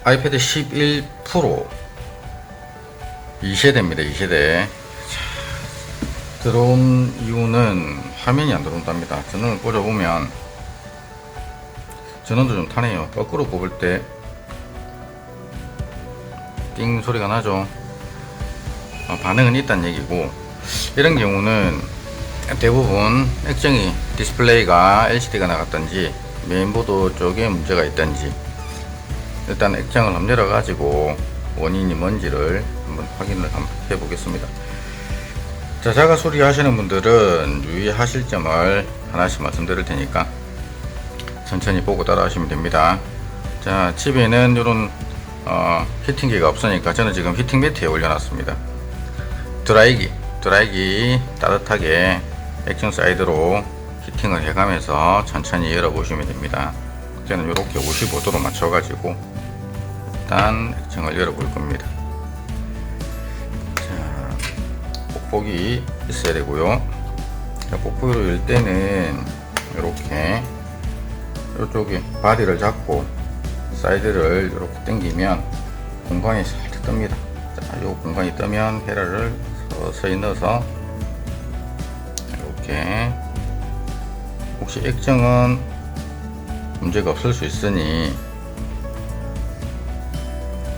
아이패드 11 프로 2세대입니다. 2세대. 들어온 이유는 화면이 안 들어온답니다. 전원을 꽂아보면 전원도 좀 타네요. 거꾸로 꼽을 때 띵 소리가 나죠. 반응은 있다는 얘기고, 이런 경우는 대부분 액정이 디스플레이가 LCD가 나갔던지 메인보드 쪽에 문제가 있던지, 일단 액정을 한번 열어 가지고 원인이 뭔지를 한번 확인을 한번 해 보겠습니다. 자, 자가 수리하시는 분들은 유의하실 점을 하나씩 말씀드릴 테니까 천천히 보고 따라 하시면 됩니다. 자, 집에는 이런 히팅기가 없으니까 저는 지금 히팅 매트에 올려놨습니다. 드라이기 따뜻하게 액정 사이드로 히팅을 해가면서 천천히 열어보시면 됩니다. 저는 이렇게 55도로 맞춰가지고 일단 액정을 열어볼 겁니다. 자, 뽁뽁이 있어야 되고요. 자, 뽁뽁이로 열 때는 이렇게 이쪽에 바디를 잡고 사이드를 이렇게 당기면 공간이 살짝 뜹니다. 자, 이 공간이 뜨면 헤라를 서서히 넣어서 이렇게, 혹시 액정은 문제가 없을 수 있으니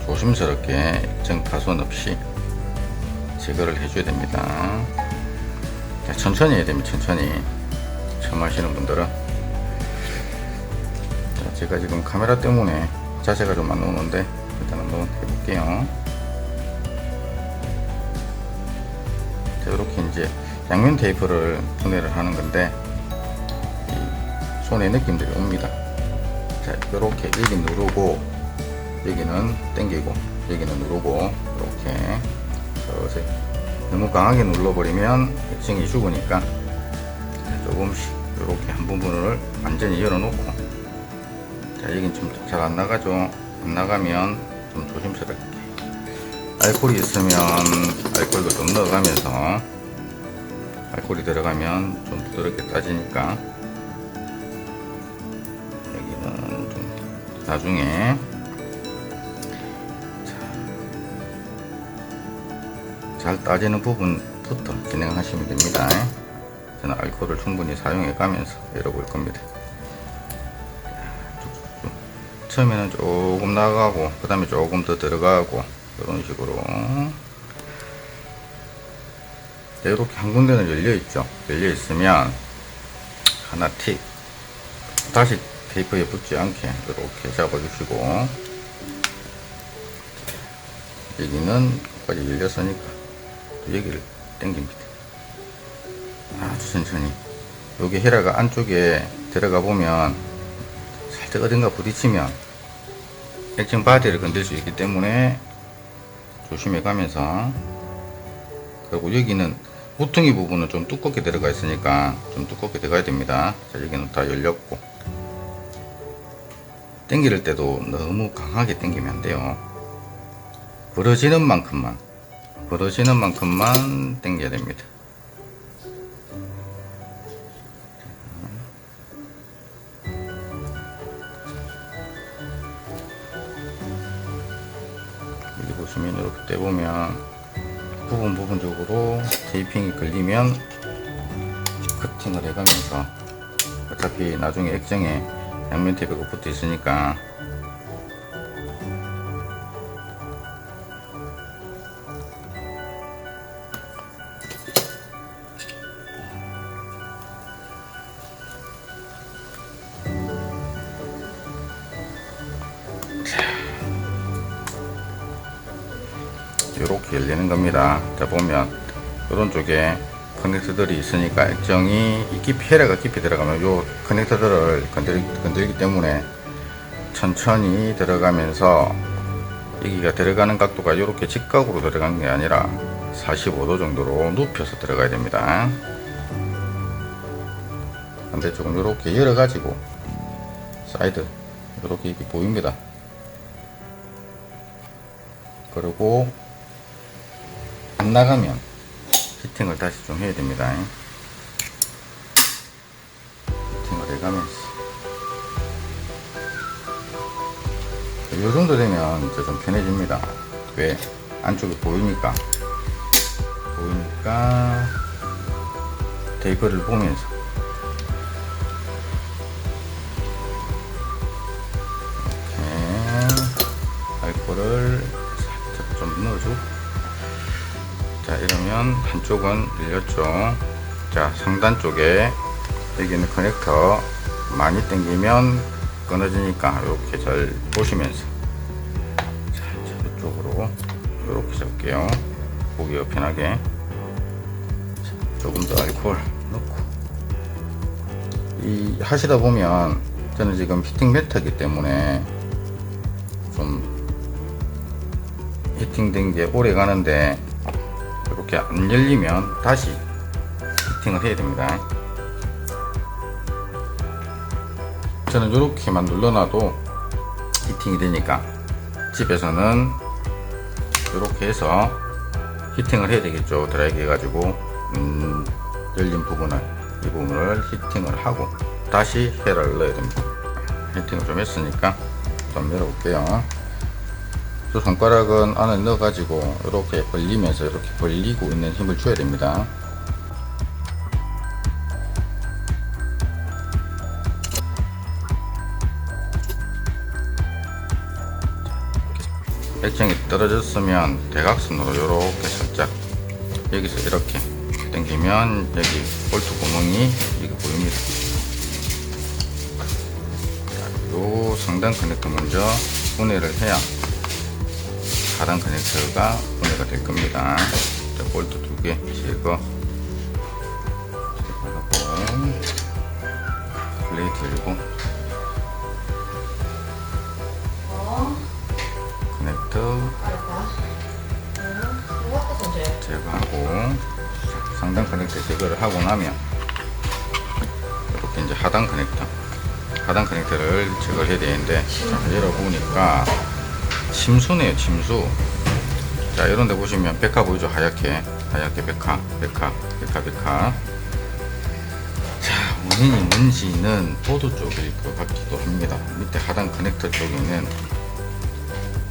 조심스럽게 액정 파손 없이 제거를 해줘야 됩니다. 자, 천천히 해야 됩니다. 천천히. 처음 하시는 분들은. 자, 제가 지금 카메라 때문에 자세가 좀 안 나오는데 일단 한번 해볼게요. 자, 이렇게 이제 양면 테이프를 분해를 하는 건데 이 손의 느낌들이 옵니다. 자, 이렇게 여기 누르고 여기는 당기고 여기는 누르고, 이렇게 서서히. 너무 강하게 눌러버리면 액정이 죽으니까 조금씩 이렇게 한 부분을 완전히 열어놓고, 자, 여긴 좀 잘 안 나가죠. 안 나가면 좀 조심스럽게, 알코올이 있으면 알코올도 좀 넣어가면서, 알코올이 들어가면 좀 부드럽게 따지니까 여기는 좀 나중에 잘 따지는 부분부터 진행하시면 됩니다. 저는 알코올을 충분히 사용해 가면서 열어볼 겁니다. 처음에는 조금 나가고 그 다음에 조금 더 들어가고, 이런 식으로. 이렇게 한 군데는 열려 있죠. 열려 있으면 하나 팁, 다시 테이프에 붙지 않게 이렇게 잡아주시고, 여기는 끝까지 열렸으니까 여기를 당깁니다. 아주 천천히. 여기 헤라가 안쪽에 들어가 보면 살짝 어딘가 부딪히면 액정 바디를 건들 수 있기 때문에 조심해 가면서, 그리고 여기는 모퉁이 부분은 좀 두껍게 들어가 있으니까 좀 두껍게 들어가야 됩니다. 자, 여기는 다 열렸고, 당길 때도 너무 강하게 당기면 안 돼요. 부러지는 만큼만 당겨야 됩니다. 여기 보시면 이렇게 떼보면 부분적으로 테이핑이 걸리면 커팅을 해가면서, 어차피 나중에 액정에 양면 테이프가 붙어 있으니까 이렇게 열리는 겁니다. 자, 보면 이런 쪽에 커넥터들이 있으니까 액정이 헤라가 깊이 들어가면 요 커넥터들을 건들기 때문에 천천히 들어가면서, 여기가 들어가는 각도가 이렇게 직각으로 들어가는 게 아니라 45도 정도로 눕혀서 들어가야 됩니다. 반대쪽은 이렇게 열어가지고 사이드 이렇게 입이 보입니다. 그리고 안 나가면 히팅을 다시 좀 해야 됩니다. 히팅을 해가면서 이 정도 되면 이제 좀 편해집니다. 왜? 안쪽이 보이니까 테이프를 보면서 이렇게 알코올을 살짝 좀 넣어주고, 자 이러면 한쪽은 밀렸죠. 자 상단 쪽에 여기는 커넥터 많이 당기면 끊어지니까 이렇게 잘 보시면서 자 이쪽으로 이렇게 잡게요. 보기가 편하게. 자, 조금 더 알코올 넣고, 이 하시다 보면 저는 지금 히팅 매트이기 때문에 좀 히팅된 게 오래 가는데 이렇게 안 열리면 다시 히팅을 해야 됩니다. 저는 이렇게만 눌러놔도 히팅이 되니까 집에서는 이렇게 해서 히팅을 해야 되겠죠. 드라이기 해가지고 열린 부분을, 이 부분을 히팅을 하고 다시 헤라를 넣어야 됩니다. 히팅을 좀 했으니까 좀 열어볼게요. 또 손가락은 안에 넣어가지고 이렇게 벌리면서 이렇게 벌리고 있는 힘을 줘야 됩니다. 액정이 떨어졌으면 대각선으로 이렇게 살짝 여기서 이렇게 당기면 여기 볼트 구멍이 이렇게 보입니다. 요 상단 커넥터 먼저 분해를 해야 하단 커넥터가 분해가 될 겁니다. 자, 볼트 2개 제거, 플레이트 열고 커넥터 제거하고, 상단 커넥터 제거를 하고 나면 이렇게 이제 하단 커넥터를 제거를 해야 되는데, 자, 열어보니까 침수네요. 침수. 자 이런데 보시면 백화 보이죠? 하얗게 백화. 자 원인이 뭔지는 보드 쪽일 것 같기도 합니다. 밑에 하단 커넥터 쪽에는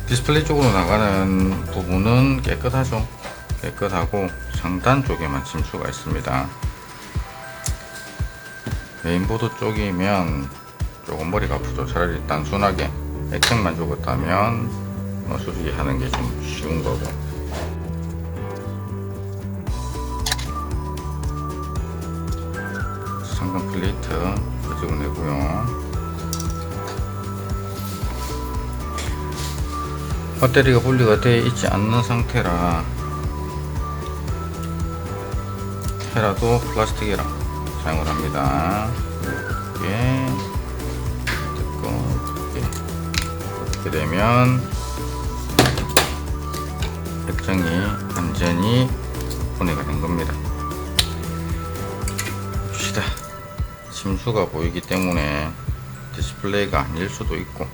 디스플레이 쪽으로 나가는 부분은 깨끗하고 상단 쪽에만 침수가 있습니다. 메인보드 쪽이면 조금 머리가 아프죠. 차라리 단순하게 액정만 죽었다면 수리 하는 게 좀 쉬운 거고. 상단 플레이트 끄집어내고요. 배터리가 분리가 되어 있지 않는 상태라 헤라도 플라스틱 헤라 사용을 합니다. 이렇게 되면 액정이 완전히 분해가 된 겁니다. 봅시다. 침수가 보이기 때문에 디스플레이가 아닐 수도 있고,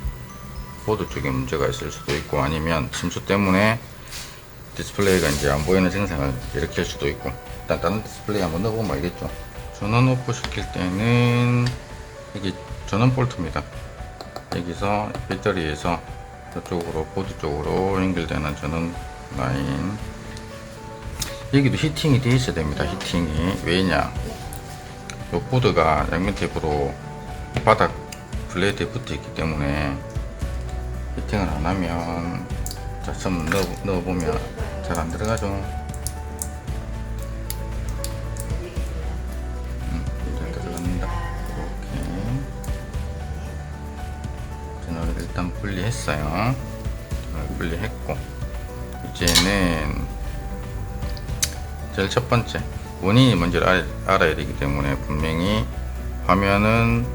보드 쪽에 문제가 있을 수도 있고, 아니면 침수 때문에 디스플레이가 이제 안 보이는 증상을 일으킬 수도 있고. 일단 다른 디스플레이 한번 넣어보면 알겠죠. 전원 오프 시킬 때는 이게 전원 볼트입니다. 여기서 배터리에서 저쪽으로 보드 쪽으로 연결되는 전원 라인, 여기도 히팅이 되어 있어야 됩니다. 히팅이 왜냐, 요 보드가 양면 테이프로 바닥 플레이트에 붙어 있기 때문에 히팅을 안 하면, 자 좀 넣어보면 잘 안 들어가죠. 잘 들어갑니다. 이렇게 전원을 일단 분리했어요. 분리했고, 이제는 제일 첫 번째 원인이 뭔지를 알아야 되기 때문에, 분명히 화면은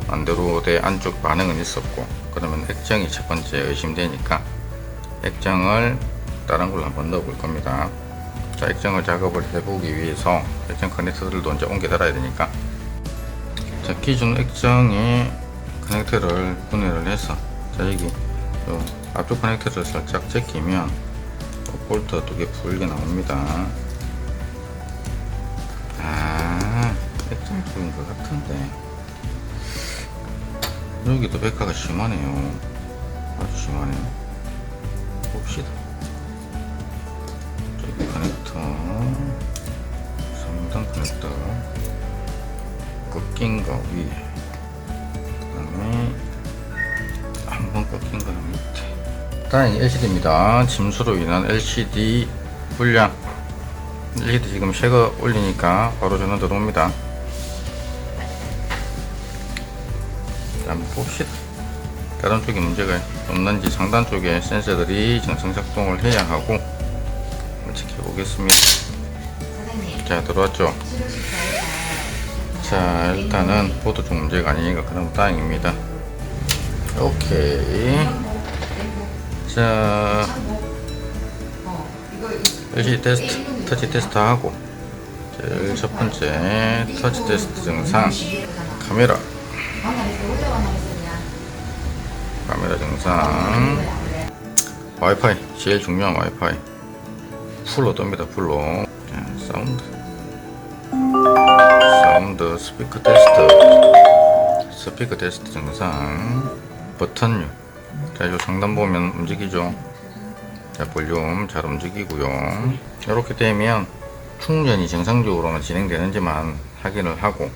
안드로이드 안쪽 반응은 있었고, 그러면 액정이 첫 번째 의심되니까 액정을 다른 걸로 한번 넣어 볼 겁니다. 자 액정을 작업을 해보기 위해서 액정 커넥터들도 이제 옮겨 달아야 되니까, 자 기존 액정의 커넥터를 분해를 해서, 자 여기 앞쪽 커넥터를 살짝 제끼면 볼트 2개 풀게 나옵니다. 액정 쪽인 것 같은데 여기도 백화가 심하네요. 아주 심하네. 봅시다. 저기 커넥터, 3단 커넥터, 꺾인 거 위에, 그 다음에 한 번 꺾인 거 밑에. 다행히 LCD입니다. 침수로 인한 LCD 불량. LCD 지금 쉐거 올리니까 바로 전원 들어옵니다. 한번 봅시다. 다른 쪽에 문제가 없는지 상단 쪽에 센서들이 정상 작동을 해야 하고 한번 지켜보겠습니다. 자, 들어왔죠? 자, 일단은 보드 쪽 문제가 아니니까 그럼 다행입니다. 오케이. 자, LCD 테스트, 터치 테스트 하고, 제일 첫 번째 터치 테스트 증상, 카메라 증상, 와이파이, 제일 중요한 와이파이 풀로 뜹니다. 풀로. 자, 사운드 스피커 테스트 증상, 버튼류. 자, 요 상단 보면 움직이죠. 자, 볼륨 잘 움직이고요. 이렇게 되면 충전이 정상적으로만 진행되는지만 확인을 하고,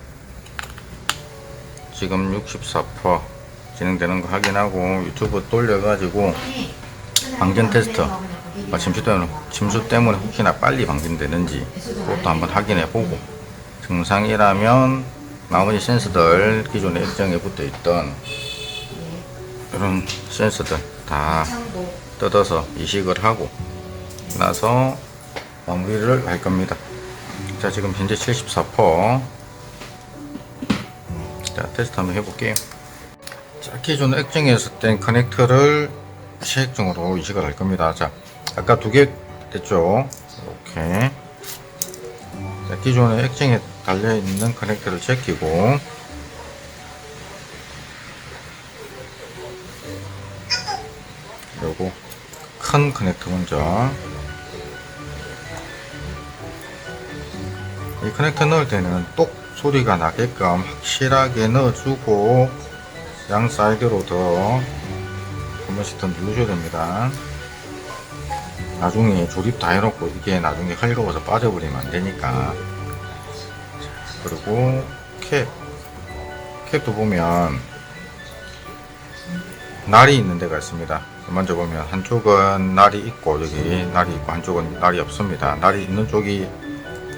지금 64% 진행되는 거 확인하고, 유튜브 돌려가지고 방전 테스트, 침수 때문에 혹시나 빨리 방전되는지 그것도 한번 확인해 보고, 정상이라면 나머지 센서들, 기존에 액정에 붙어 있던 이런 센서들 다 뜯어서 이식을 하고 나서 마무리를 할 겁니다. 자, 지금 현재 74%. 자, 테스트 한번 해볼게요. 자, 기존 액정에서 뗀 커넥터를 새 액정으로 이식을 할 겁니다. 자, 아까 두 개 됐죠? 이렇게. 자, 기존의 액정에 달려있는 커넥터를 제끼고, 요거 큰 커넥터 먼저. 이 커넥터 넣을 때는 똑 소리가 나게끔 확실하게 넣어주고, 양 사이드로 더 한 번씩 더 누르셔야 됩니다. 나중에 조립 다 해놓고 이게 나중에 헐거워서 빠져버리면 안 되니까. 그리고 캡도 보면 날이 있는 데가 있습니다. 먼저 보면 한쪽은 날이 있고, 여기 날이 있고, 한쪽은 날이 없습니다. 날이 있는 쪽이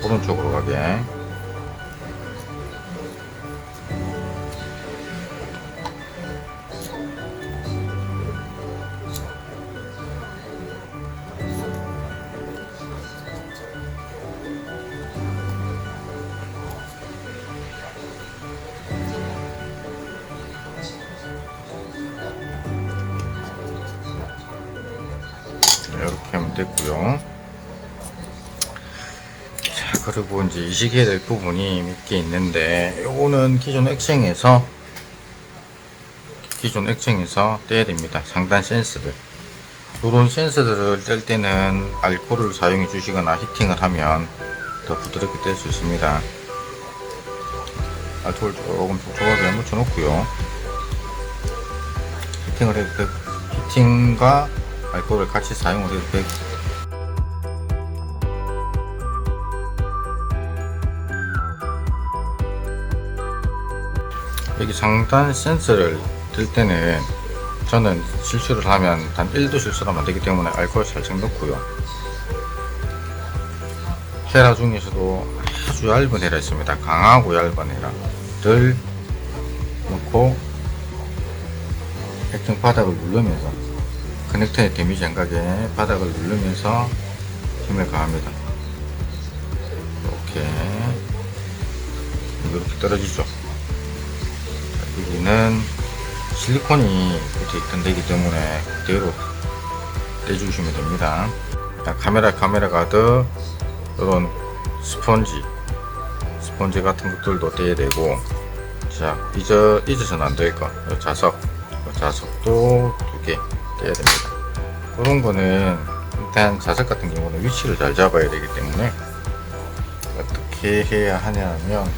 오른쪽으로 가게. 이렇게 하면 됐고요. 자, 그리고 이제 이식해야 될 부분이 몇 개 있는데, 요거는 기존 액정에서 떼야 됩니다. 상단 센서들. 이런 센서들을 뗄 때는 알코올을 사용해 주시거나 히팅을 하면 더 부드럽게 뗄 수 있습니다. 알코올 조금 촉촉하게 묻혀 놓고요. 히팅을 해도 되고, 히팅과 알코올을 같이 사용을 해도 되고, 여기 상단 센서를 뜰 때는 저는 실수를 하면 단 1도 실수를 하면 안 되기 때문에 알코올 살짝 넣고요. 헤라 중에서도 아주 얇은 헤라 있습니다. 강하고 얇은 헤라를 넣고 액정 바닥을 누르면서, 커넥터에 데미지 안 가게 바닥을 누르면서 힘을 가합니다. 이렇게 떨어지죠. 여기는 실리콘이 붙어 있던 데이기 때문에 그대로 떼주시면 됩니다. 카메라 가드, 이런 스펀지 같은 것들도 떼야 되고, 자, 잊어서는 안 될 거, 자석도 2개 떼야 됩니다. 그런 거는 일단 자석 같은 경우는 위치를 잘 잡아야 되기 때문에 어떻게 해야 하냐면,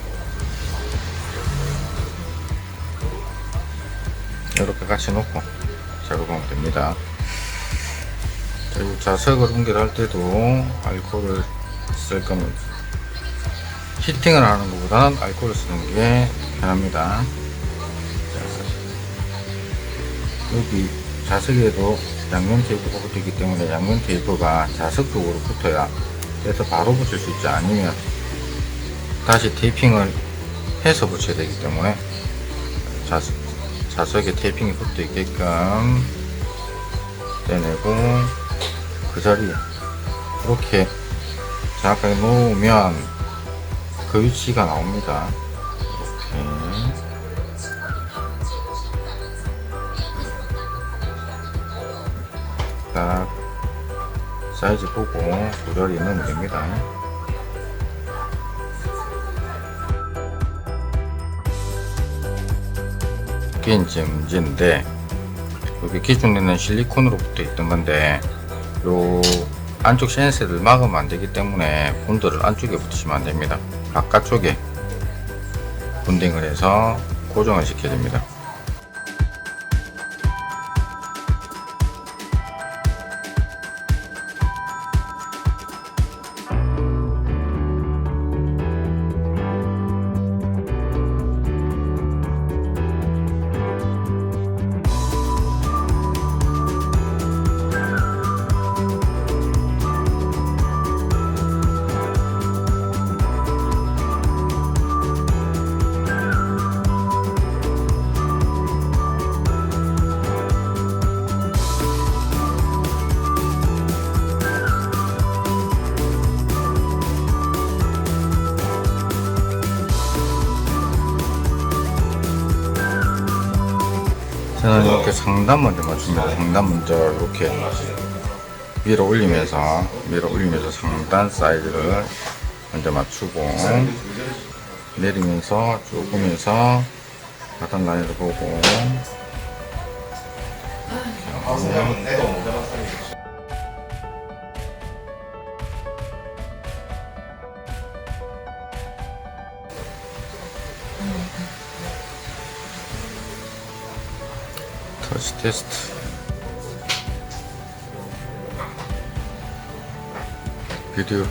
이렇게 같이 놓고, 자, 작업하면 됩니다. 그리고 자석을 연결할 때도 알코올을 쓸 거면 히팅을 하는 것보다는 알코올을 쓰는 게 편합니다. 여기 자석에도 양면 테이프가 붙어 있기 때문에 양면 테이프가 자석 쪽으로 붙어야 그래서 바로 붙일 수 있지, 아니면 다시 테이핑을 해서 붙여야 되기 때문에 자석에 테이핑이 붙어 있게끔 떼내고 그 자리에 이렇게 정확하게 놓으면 그 위치가 나옵니다. 이렇게 딱 사이즈 보고 그 자리에 넣으면 됩니다. 이게 이제 문제인데, 여기 기존에는 실리콘으로 붙어 있던 건데 요 안쪽 센서를 막으면 안 되기 때문에 본드를 안쪽에 붙이시면 안 됩니다. 바깥쪽에 본딩을 해서 고정을 시켜야 됩니다. 저는 이렇게 상단 먼저 맞춥니다. 상단 먼저 이렇게 밀어 올리면서 상단 사이즈를 먼저 맞추고 내리면서 쭉 오면서 바닥 라인을 보고 터치 테스트. 비디오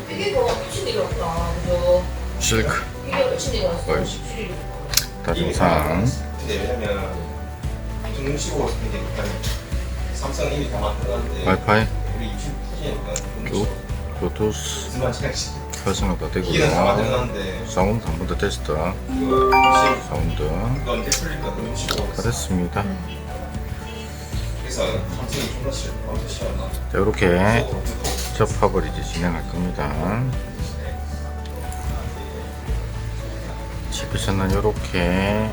이게 뭐 미친 일이 없다, 그죠? 실크 이게 미친 일이 없어. 어이. 다중상 왜냐면 중식으로 이제 삼성 이미 다 만들었는데 와이파이 우리 입시 푸지니까 블루투스 무슨 시간씩 활성화도 기계는 다 되고요. 만들었는데 사운드 한 번 더 테스트. 그 입시 사운드 이거 언제 풀릴까 그런 식으로 다 됐습니다. 그래서 삼성이 존나 싫어 엄청 싫어나 자, 이렇게 접합을 이제 진행할 겁니다. 집에서는 이렇게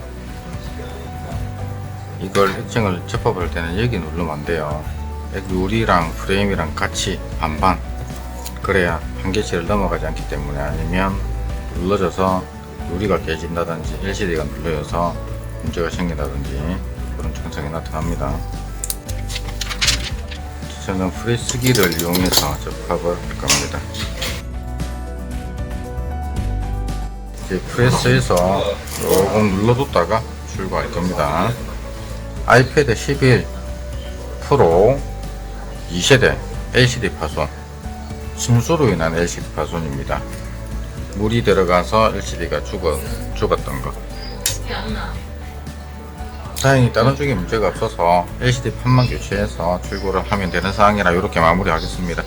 이걸 액정을 접합을 할 때는 여기 누르면 안 돼요. 유리랑 프레임이랑 같이 반반, 그래야 한 개씩을 넘어가지 않기 때문에, 아니면 눌러져서 유리가 깨진다든지 LCD가 눌러져서 문제가 생긴다든지 그런 증상이 나타납니다. 저는 프레스기를 이용해서 접합을 할 겁니다. 이제 프레스해서 조금 눌러뒀다가 출고할 겁니다. 아이패드 11 프로 2세대 LCD 파손, 침수로 인한 LCD 파손입니다. 물이 들어가서 LCD가 죽었던 거. 다행히 다른 쪽에 문제가 없어서 LCD 판만 교체해서 출고를 하면 되는 사항이라 이렇게 마무리하겠습니다.